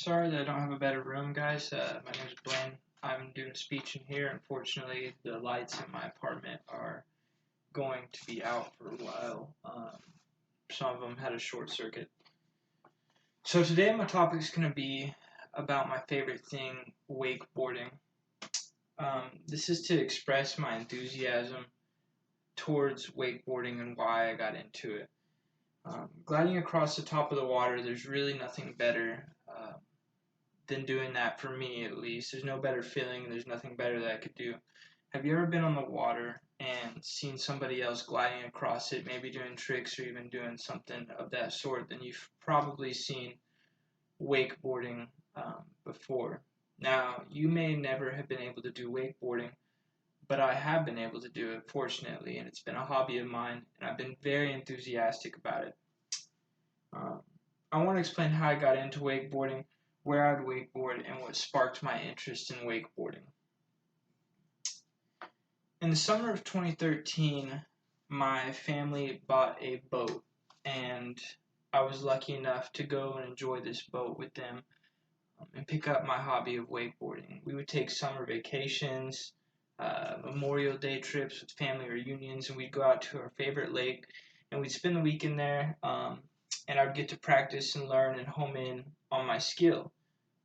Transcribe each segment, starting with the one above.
Sorry that I don't have a better room, guys. My name is Blaine. I'm doing a speech in here. Unfortunately, the lights in my apartment are going to be out for a while. Some of them had a short circuit. So today my topic is going to be about my favorite thing, wakeboarding. This is to express my enthusiasm towards wakeboarding and why I got into it. Gliding across the top of the water, there's really nothing better than doing that for me, at least. There's no better feeling. There's nothing better that I could do. Have you ever been on the water and seen somebody else gliding across it, maybe doing tricks or even doing something of that sort? Then you've probably seen wakeboarding before. Now, you may never have been able to do wakeboarding, but I have been able to do it, fortunately, and it's been a hobby of mine, and I've been very enthusiastic about it. Um, I want to explain how I got into wakeboarding, where I'd wakeboard, and what sparked my interest in wakeboarding. In the summer of 2013, my family bought a boat, and I was lucky enough to go and enjoy this boat with them and pick up my hobby of wakeboarding. We would take summer vacations, Memorial Day trips with family reunions, and we'd go out to our favorite lake and we'd spend the weekend there. And I'd get to practice and learn and home in on my skill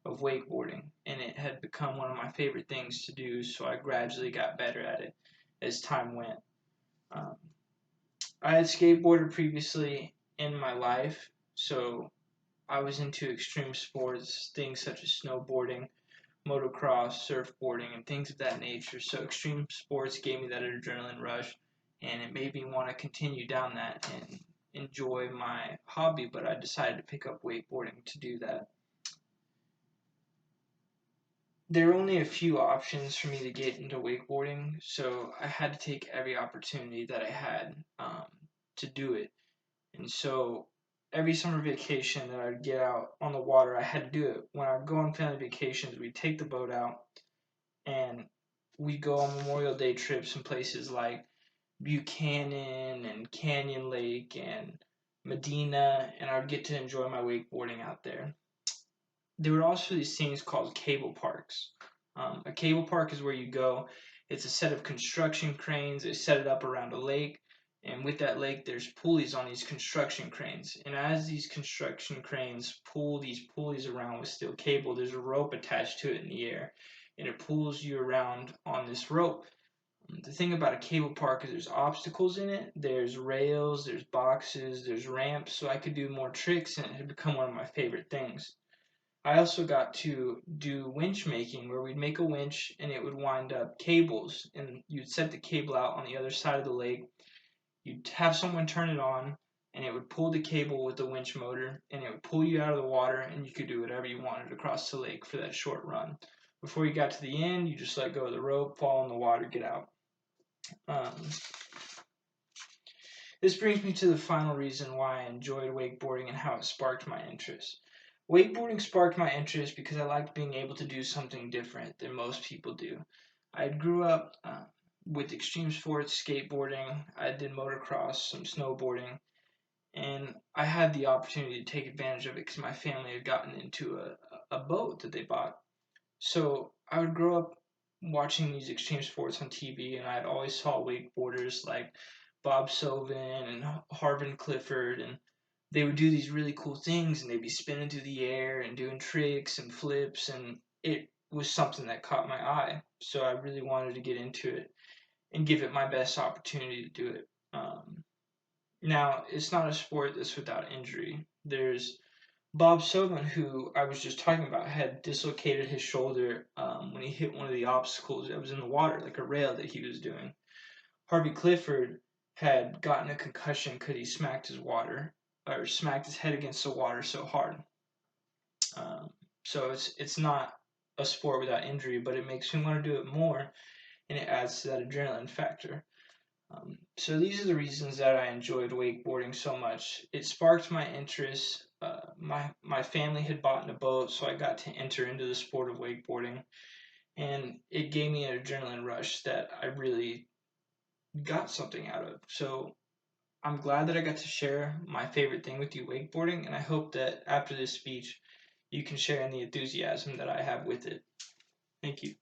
of wakeboarding, and it had become one of my favorite things to do, so I gradually got better at it as time went. Um, I had skateboarded previously in my life, so I was into extreme sports, things such as snowboarding, motocross, surfboarding, and things of that nature. So extreme sports gave me that adrenaline rush, and it made me want to continue down that and enjoy my hobby, but I decided to pick up wakeboarding to do that. There are only a few options for me to get into wakeboarding, so I had to take every opportunity that I had to do it. And so every summer vacation that I'd get out on the water, I had to do it. When I'd go on family vacations, we'd take the boat out and we'd go on Memorial Day trips in places like Buchanan and Canyon Lake and Medina, and I'd get to enjoy my wakeboarding out there. There were also these things called cable parks. A cable park is where you go. It's a set of construction cranes. They set it up around a lake, and with that lake, there's pulleys on these construction cranes. And as these construction cranes pull these pulleys around with steel cable, there's a rope attached to it in the air, and it pulls you around on this rope. The thing about a cable park is there's obstacles in it. There's rails, there's boxes, there's ramps, so I could do more tricks, and it had become one of my favorite things. I also got to do winch making, where we'd make a winch and it would wind up cables, and you'd set the cable out on the other side of the lake. You'd have someone turn it on, and it would pull the cable with the winch motor, and it would pull you out of the water, and you could do whatever you wanted across the lake for that short run. Before you got to the end, you just let go of the rope, fall in the water, get out. Um, this brings me to the final reason why I enjoyed wakeboarding and how it sparked my interest. Wakeboarding sparked my interest because I liked being able to do something different than most people do. I grew up with extreme sports, skateboarding, I did motocross, some snowboarding, and I had the opportunity to take advantage of it because my family had gotten into a boat that they bought. So I would grow up watching these extreme sports on TV, and I'd always saw wakeboarders like Bob Sylvan and Harvin Clifford, and they would do these really cool things, and they'd be spinning through the air and doing tricks and flips, and it was something that caught my eye. So I really wanted to get into it and give it my best opportunity to do it. Now, it's not a sport that's without injury. There's Bob Sylvan, who I was just talking about, had dislocated his shoulder when he hit one of the obstacles that was in the water, like a rail that he was doing. Harvey Clifford had gotten a concussion because he smacked his head against the water so hard. Um, so it's not a sport without injury, but it makes me want to do it more, and it adds to that adrenaline factor. So these are the reasons that I enjoyed wakeboarding so much. It sparked my interest. My family had bought a boat, so I got to enter into the sport of wakeboarding, and it gave me an adrenaline rush that I really got something out of. So I'm glad that I got to share my favorite thing with you, wakeboarding, and I hope that after this speech, you can share in the enthusiasm that I have with it. Thank you.